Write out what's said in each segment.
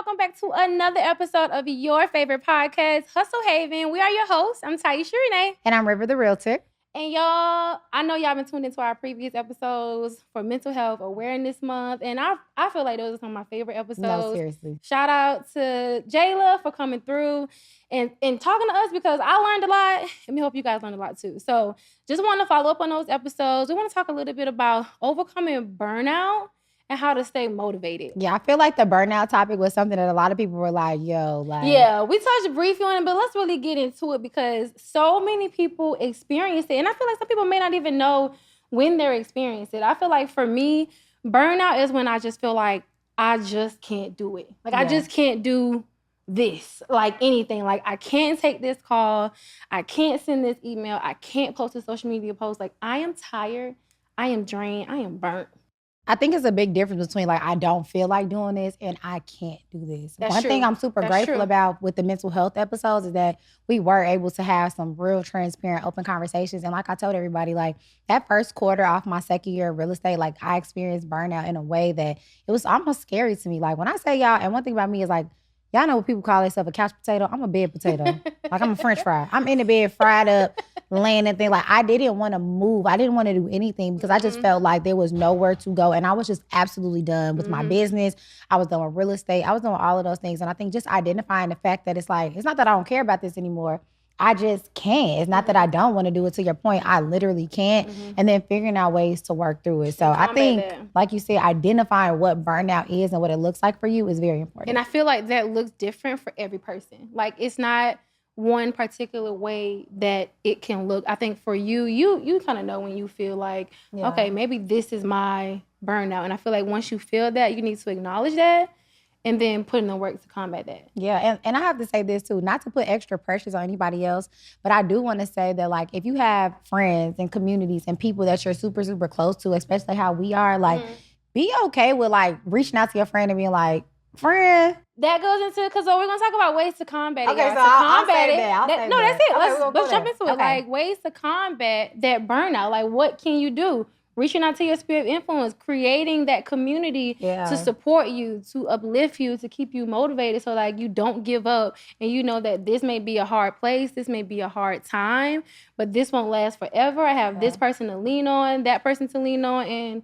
welcome back to another episode of your favorite podcast, Hustle Haven. We are your hosts. I'm Taisha Renee. And I'm River the Realtor. And y'all, I know y'all been tuned into our previous episodes for Mental Health Awareness Month. And I feel like those are some of my favorite episodes. No, seriously. Shout out to Jayla for coming through and talking to us because I learned a lot. And we hope you guys learned a lot too. So just want to follow up on those episodes. We want to talk a little bit about overcoming burnout and how to stay motivated. Yeah, I feel like the burnout topic was something that a lot of people were like, yo, like... Yeah, we touched briefly on it, but let's really get into it because so many people experience it. And I feel like some people may not even know when they're experiencing it. I feel like for me, burnout is when I just feel like I just can't do it. Like, I just can't do this, like anything. Like, I can't take this call. I can't send this email. I can't post a social media post. Like, I am tired. I am drained. I am burnt. I think it's a big difference between like, I don't feel like doing this and I can't do this. One thing I'm super grateful about with the mental health episodes is that we were able to have some real transparent, open conversations. And like I told everybody, like that first quarter off my second year of real estate, like I experienced burnout in a way that it was almost scary to me. Like when I say y'all, and one thing about me is like, y'all know what people call themselves a couch potato. I'm a bed potato. Like I'm a French fry. I'm in the bed, fried up, laying and thing. Like I didn't want to move. I didn't want to do anything because I just felt like there was nowhere to go. And I was just absolutely done with my business. I was done with real estate. I was doing all of those things. And I think just identifying the fact that it's like, it's not that I don't care about this anymore. I just can't. It's not that I don't want to do it. To your point, I literally can't. And then figuring out ways to work through it. So I think, like you said, identifying what burnout is and what it looks like for you is very important. And I feel like that looks different for every person. Like it's not one particular way that it can look. I think for you kind of know when you feel like, okay, maybe this is my burnout. And I feel like once you feel that, you need to acknowledge that. And then put in the work to combat that. Yeah, and I have to say this too, not to put extra pressures on anybody else, but I do want to say that like if you have friends and communities and people that you're super, super close to, especially how we are, like be okay with like reaching out to your friend and being like, friend. That goes into, because we're going to talk about ways to combat it. Okay, so I'll say that. No, that's it. Let's jump into it. Like ways to combat that burnout. Like what can you do? Reaching out to your sphere of influence, creating that community to support you, to uplift you, to keep you motivated so like you don't give up and you know that this may be a hard place, this may be a hard time, but this won't last forever. I have this person to lean on, that person to lean on, and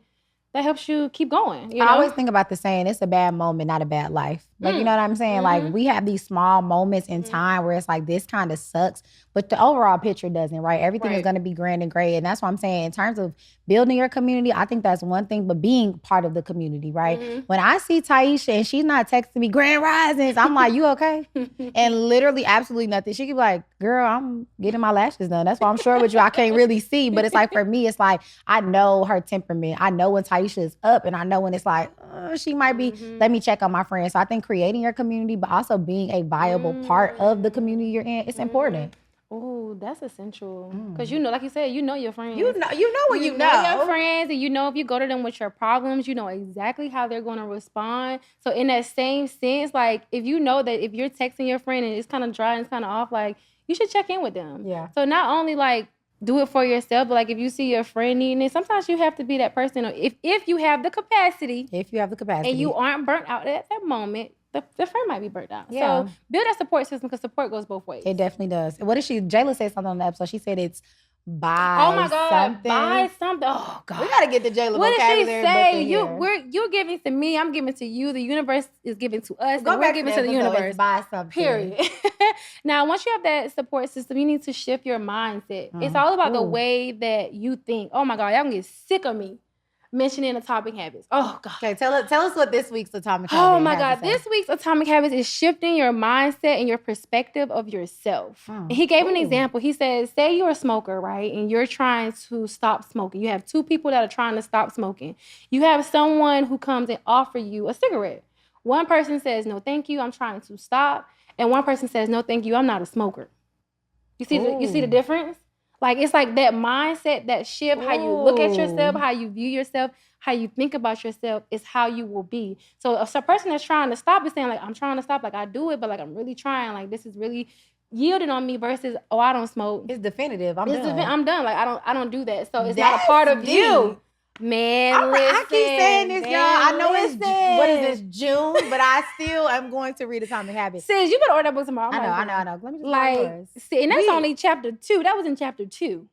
that helps you keep going. You know? I always think about the saying, it's a bad moment, not a bad life. Like, you know what I'm saying? Like we have these small moments in time where it's like, this kind of sucks, but the overall picture doesn't, right? Everything is going to be grand and great. And that's what I'm saying. In terms of building your community, I think that's one thing, but being part of the community, right? When I see Taisha and she's not texting me grand risings, I'm like, you okay? And literally absolutely nothing. She could be like, girl, I'm getting my lashes done. That's why I'm sure with you, I can't really see. But it's like, for me, it's like, I know her temperament. I know when Taisha is up and I know when it's like, she might be, let me check on my friends. So I think creating your community, but also being a viable part of the community you're in, it's important. Oh, that's essential. Because you know, like you said, you know your friends. You know what you know your friends, and you know if you go to them with your problems, you know exactly how they're going to respond. So in that same sense, like if you know that if you're texting your friend and it's kind of dry and it's kind of off, like you should check in with them. Yeah. So not only like do it for yourself, but like if you see your friend needing it, sometimes you have to be that person. Or if you have the capacity. If you have the capacity. And you aren't burnt out at that moment, the friend might be burnt out. Yeah. So build that support system because support goes both ways. It definitely does. What did Jayla said something on the episode? She said it's buy something. Buy something. Oh God. We gotta get the Jayla vocabulary. What did she say? You're giving to me, I'm giving to you. The universe is giving to us. We're giving to the universe. Buy something. Period. Now, once you have that support system, you need to shift your mindset. It's all about the way that you think. Oh my God, y'all gonna get sick of me mentioning Atomic Habits. Oh God. Okay, tell us what this week's Atomic Habit. Oh my God, this week's Atomic Habits is shifting your mindset and your perspective of yourself. And he gave an example. He says, say you're a smoker, right? And you're trying to stop smoking. You have two people that are trying to stop smoking. You have someone who comes and offer you a cigarette. One person says, no, thank you, I'm trying to stop. And one person says, no, thank you, I'm not a smoker. You see the difference? Like, it's like that mindset, that shift, how you look at yourself, how you view yourself, how you think about yourself is how you will be. So if a person that's trying to stop is saying, like, I'm trying to stop, like, I do it, but, like, I'm really trying. Like, this is really yielding on me versus, oh, I don't smoke. It's definitive. I'm done. I'm done. Like, I don't do that. So it's not a part of you. Man, I keep saying this, y'all. I know it's, what is this, June, but I still am going to read Atomic Habits. Sis, you better order that book tomorrow. I know. Let me just like, see, and that's only chapter 2. That was in chapter 2.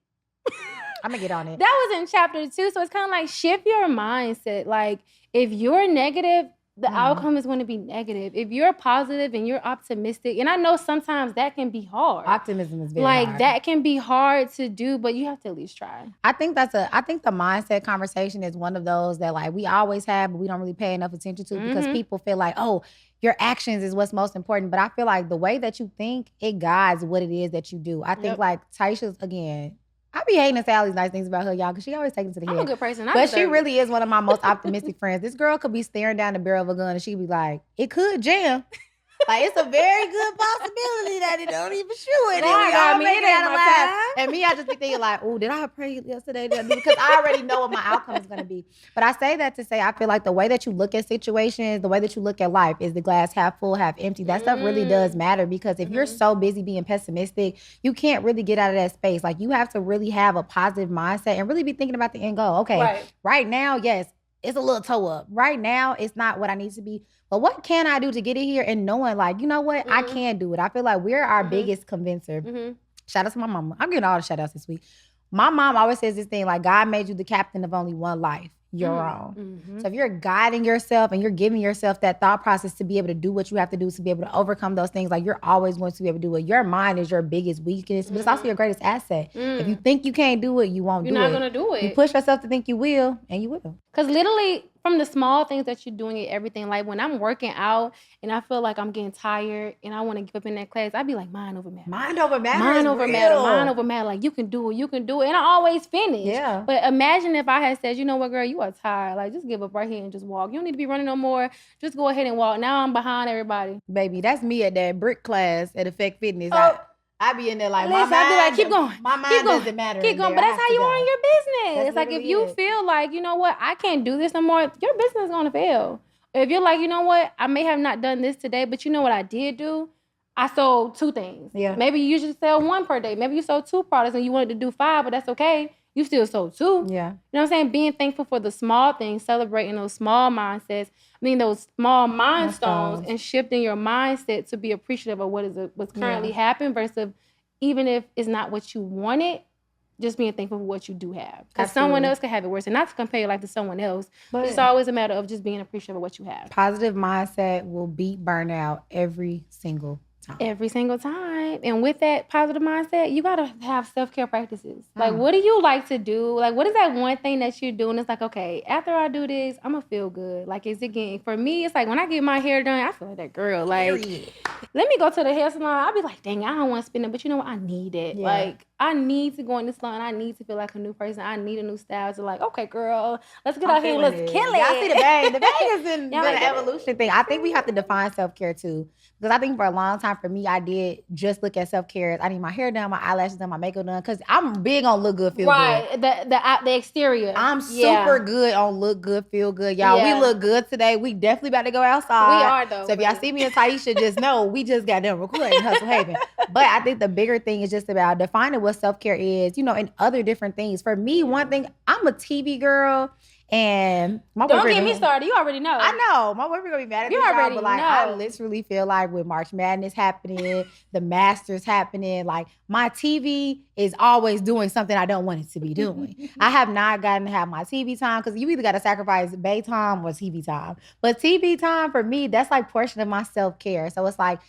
I'm gonna get on it. That was in chapter 2. So it's kind of like shift your mindset. Like, if you're negative, the outcome is going to be negative. If you're positive and you're optimistic, and I know sometimes that can be hard. Optimism is very hard. That can be hard to do, but you have to at least try. I think the mindset conversation is one of those that like we always have, but we don't really pay enough attention to because people feel like, oh, your actions is what's most important. But I feel like the way that you think, it guides what it is that you do. I think like Taisha's, again, I be hating to say all these nice things about her, y'all, because she always takes it to the head. I'm a good person. But she really is one of my most optimistic friends. This girl could be staring down the barrel of a gun and she'd be like, it could jam. Like, it's a very good possibility that it don't even shoot it. And we all make it out alive. And me, I just be thinking like, oh, did I pray yesterday? Because I already know what my outcome is going to be. But I say that to say, I feel like the way that you look at situations, the way that you look at life, is the glass half full, half empty. That stuff really does matter, because if you're so busy being pessimistic, you can't really get out of that space. Like, you have to really have a positive mindset and really be thinking about the end goal. Okay, right now, yes, it's a little toe up. Right now, it's not what I need to be. But what can I do to get it here? And knowing, like, you know what? I can do it. I feel like we're our biggest convincer. Shout out to my mama. I'm getting all the shout outs this week. My mom always says this thing, like, God made you the captain of only one life, your own. So if you're guiding yourself and you're giving yourself that thought process to be able to do what you have to do, to be able to overcome those things, like, you're always going to be able to do it. Your mind is your biggest weakness, but it's also your greatest asset. If you think you can't do it, you won't do it. You're not going to do it. You push yourself to think you will, and you will. Because literally, from the small things that you're doing at everything, like when I'm working out and I feel like I'm getting tired and I want to give up in that class, I'd be like, mind over matter. Mind over matter. Mind over matter. Mind over matter. Like, you can do it. You can do it. And I always finish. Yeah. But imagine if I had said, you know what, girl, you are tired. Like, just give up right here and just walk. You don't need to be running no more. Just go ahead and walk. Now I'm behind everybody. Baby, that's me at that brick class at Effect Fitness. I be in there like, listen, I be like, keep going. My mind doesn't matter. Keep going. But that's how you are in your business. It's like, if you feel like, you know what, I can't do this no more, your business is going to fail. If you're like, you know what, I may have not done this today, but you know what I did do? I sold 2 things. Yeah. Maybe you usually sell 1 per day. Maybe you sold 2 products and you wanted to do 5, but that's okay. You still sold 2. Yeah. You know what I'm saying? Being thankful for the small things, celebrating those small mindsets, those small milestones, and shifting your mindset to be appreciative of what's currently happening versus even if it's not what you wanted, just being thankful for what you do have. Because someone else could have it worse. And not to compare your life to someone else, but it's always a matter of just being appreciative of what you have. Positive mindset will beat burnout every single time. Every single time. And with that positive mindset, you got to have self-care practices. Like, what do you like to do? Like, what is that one thing that you're doing? It's like, okay, after I do this, I'm going to feel good. Like, for me, it's like when I get my hair done, I feel like that girl. Like, let me go to the hair salon. I'll be like, dang, I don't want to spend it. But you know what? I need it. Yeah. Like, I need to go in the salon. I need to feel like a new person. I need a new style. So like, okay, girl, let's get out here and let's kill it. Y'all see the bang. The bang has been an evolution thing. I think we have to define self-care too. Because I think for a long time, for me, I did just look at self-care as I need my hair done, my eyelashes done, my makeup done. Because I'm big on look good, feel good. Right, the exterior. I'm super good on look good, feel good. Y'all, we look good today. We definitely about to go outside. We are, though. So if y'all see me and Taisha, just know we just got done recording Hustle Haven. But I think the bigger thing is just about defining what self-care is, and other different things. For me, one thing, I'm a TV girl. And my don't get me started. You already know. I know. My boyfriend gonna be mad at me. You already know. I literally feel like with March Madness happening, the Masters happening, like my TV is always doing something I don't want it to be doing. I have not gotten to have my TV time because you either got to sacrifice bay time or TV time. But TV time for me, that's like portion of my self-care. So it's like,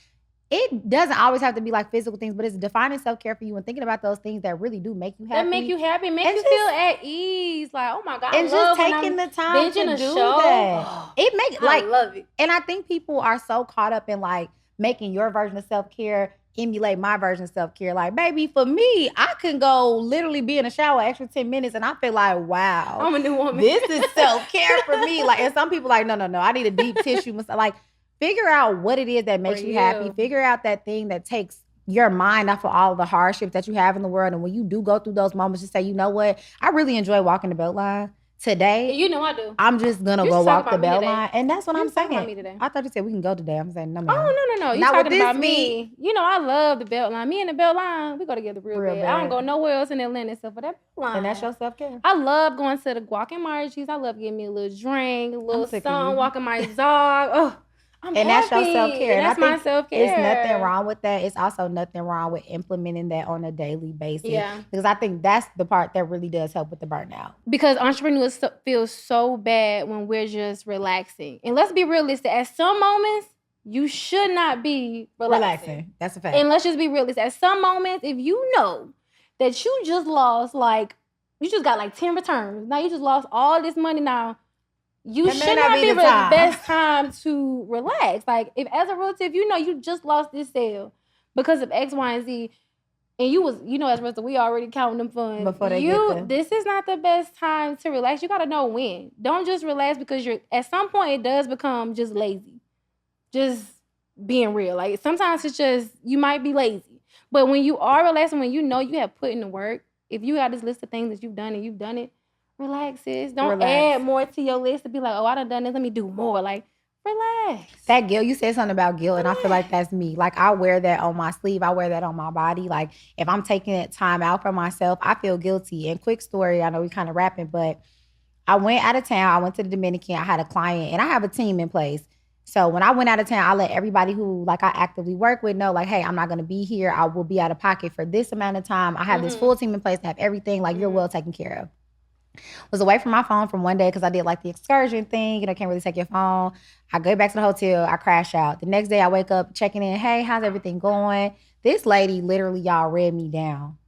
it doesn't always have to be like physical things, but it's defining self-care for you and thinking about those things that really do make you happy. That make you happy, make you feel at ease. Like, oh my God, and just taking the time to do that. It makes I love it. And I think people are so caught up in like making your version of self-care emulate my version of self-care. Like, baby, for me, I can go literally be in a shower extra 10 minutes and I feel like, wow, I'm a new woman. This is self-care for me. Like, and some people like, no, I need a deep tissue massage. Like, figure out what it is that makes you happy. Figure out that thing that takes your mind off of all the hardships that you have in the world. And when you do go through those moments, just say, you know what? I really enjoy walking the belt line. today, you know I do. I'm just gonna go walk the bell line, and that's what I'm saying. About me today. I thought you said we can go today. I'm saying no, ma'am. Oh no. You talking about me? You know I love the belt line. Me and the belt line, we go together real bad. I don't go nowhere else in Atlanta except for that belt line. And that's your self-care. I love going to the Guac and Margie's. I love getting me a little drink, a little something, walking my dog. Oh. I'm happy. That's your self-care. And that's my self-care. It's nothing wrong with that. It's also nothing wrong with implementing that on a daily basis. Yeah. Because I think that's the part that really does help with the burnout. Because entrepreneurs feel so bad when we're just relaxing. And let's be realistic. At some moments, you should not be relaxing. That's a fact. And let's just be realistic. At some moments, if you know that you just lost, you just got 10 returns. Now you just lost all this money now. You should not be the best time to relax. If as a relative, you know you just lost this sale because of X, Y, and Z, and you was, as a relative, we already counting them funds. Before they get there. This is not the best time to relax. You got to know when. Don't just relax because at some point it does become just lazy. Just being real. Sometimes it's just, you might be lazy. But when you are relaxing, when you know you have put in the work, if you got this list of things that you've done and you've done it, relax, sis. Don't add more to your list to be like, oh, I done this. Let me do more. Relax. That guilt, you said something about guilt, and I feel like that's me. I wear that on my sleeve. I wear that on my body. If I'm taking that time out for myself, I feel guilty. And quick story, I know we kind of rapping, but I went out of town. I went to the Dominican. I had a client, and I have a team in place. So when I went out of town, I let everybody who I actively work with know, hey, I'm not going to be here. I will be out of pocket for this amount of time. I have this full team in place to have everything. You're well taken care of. Was away from my phone from one day because I did the excursion thing. Can't really take your phone. I go back to the hotel. I crash out. The next day I wake up checking in. Hey, how's everything going? This lady literally, y'all, read me down.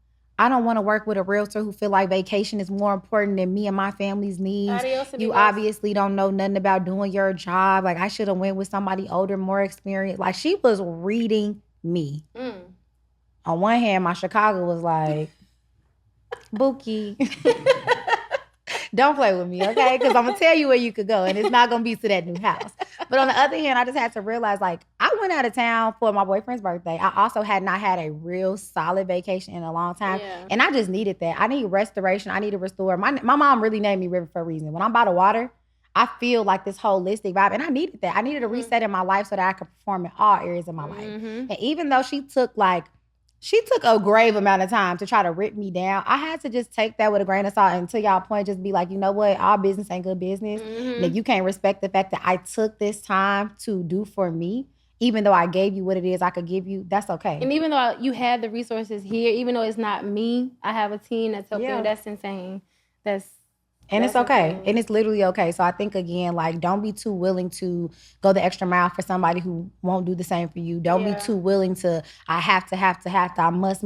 I don't want to work with a realtor who feel like vacation is more important than me and my family's needs. You obviously don't know nothing about doing your job. I should have went with somebody older, more experienced. She was reading me. On one hand, my Chicago was like, Bookie. Don't play with me, okay? Because I'm going to tell you where you could go, and it's not going to be to that new house. But on the other hand, I just had to realize, I went out of town for my boyfriend's birthday. I also had not had a real solid vacation in a long time. Yeah. And I just needed that. I need restoration. I need to restore. My mom really named me River for a reason. When I'm by the water, I feel this holistic vibe, and I needed that. I needed a reset in my life so that I could perform in all areas of my life. And even though she took a grave amount of time to try to rip me down. I had to just take that with a grain of salt and to y'all point, just be you know what? All business ain't good business. And if you can't respect the fact that I took this time to do for me, even though I gave you what it is I could give you, that's okay. And even though you have the resources here, even though it's not me, I have a team that's helping you. That's insane. And it's okay. And it's literally okay. So I think, again, don't be too willing to go the extra mile for somebody who won't do the same for you. Don't be too willing to, I have to, I must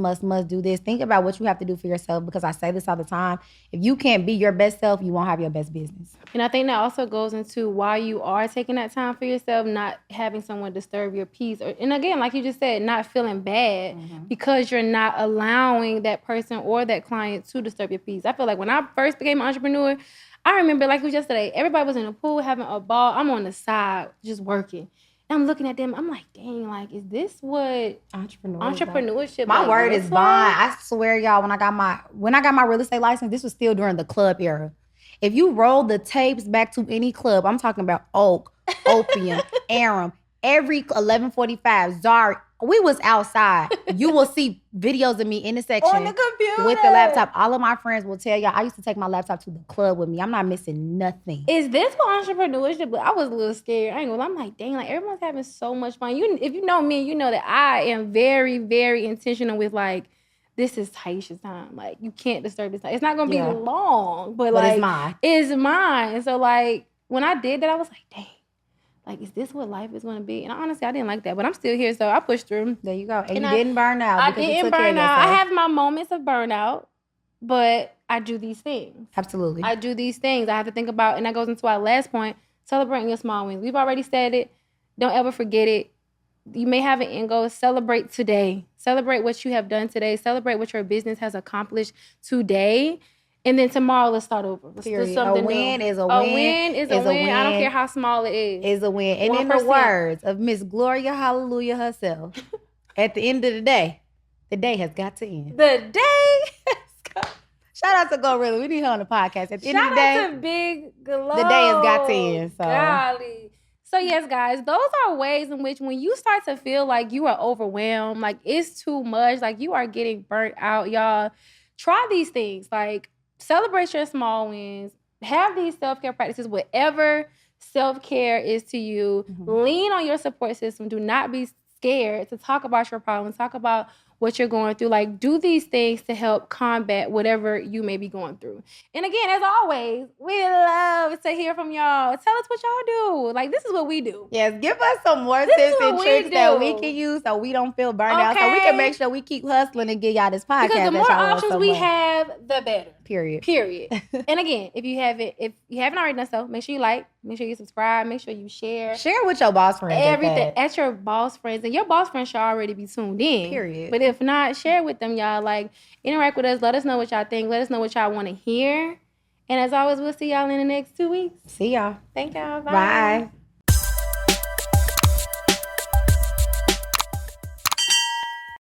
do this. Think about what you have to do for yourself, because I say this all the time. If you can't be your best self, you won't have your best business. And I think that also goes into why you are taking that time for yourself, not having someone disturb your peace. And again, like you just said, not feeling bad because you're not allowing that person or that client to disturb your peace. I feel like when I first became an entrepreneur, I remember it was yesterday. Everybody was in the pool having a ball. I'm on the side just working. And I'm looking at them. I'm like, dang, is this what entrepreneurship? My word is bond. I swear, y'all, when I got my real estate license, this was still during the club era. If you roll the tapes back to any club, I'm talking about Oak, Opium, Aram, every 1145, Zari, we was outside. You will see videos of me in the section on the computer with the laptop. All of my friends will tell y'all, I used to take my laptop to the club with me. I'm not missing nothing. Is this what entrepreneurship? I was a little scared. I ain't gonna lie. I'm like, dang, everyone's having so much fun. If you know me, you know that I am very, very intentional with this is Taisha's time. You can't disturb this time. It's not gonna be long, but it's mine. It's mine. So when I did that, I was like, dang. Is this what life is going to be? And honestly, I didn't like that. But I'm still here, so I pushed through. There you go. And you didn't burn out. I didn't burn out. I have my moments of burnout, but I do these things. Absolutely. I do these things. I have to think about, and that goes into our last point, celebrating your small wins. We've already said it. Don't ever forget it. You may have an end goal. Celebrate today. Celebrate what you have done today. Celebrate what your business has accomplished today. And then tomorrow, let's start over. Let's do something A win new. Is a win. A win is a win. I don't care how small it is. Is a win. And 1%. In the words of Miss Gloria Hallelujah herself, at the end of the day has got to end. The day has got Shout out to Gorilla. We need her on the podcast. At the end of the day, shout out to Big Glow. The day has got to end. So. Golly. So yes, guys, those are ways in which when you start to feel like you are overwhelmed, like it's too much, like you are getting burnt out, y'all, try these things. Like celebrate your small wins. Have these self-care practices, whatever self-care is to you. Mm-hmm. Lean on your support system. Do not be scared to talk about your problems, talk about what you're going through. Like, do these things to help combat whatever you may be going through. And again, as always, we love to hear from y'all. Tell us what y'all do. Like, this is what we do. Yes, give us some more tips and tricks that we can use so we don't feel burned out. So we can make sure we keep hustling and get y'all this podcast. Because the more options we have, the better. Period. And again, if you haven't already done so, make sure you like, make sure you subscribe, make sure you share. Share with your boss friends. Everything at your boss friends. And your boss friends should already be tuned in. Period. But if not, share with them, y'all. Like, interact with us. Let us know what y'all think. Let us know what y'all want to hear. And as always, we'll see y'all in the next 2 weeks. See y'all. Thank y'all. Bye. Bye.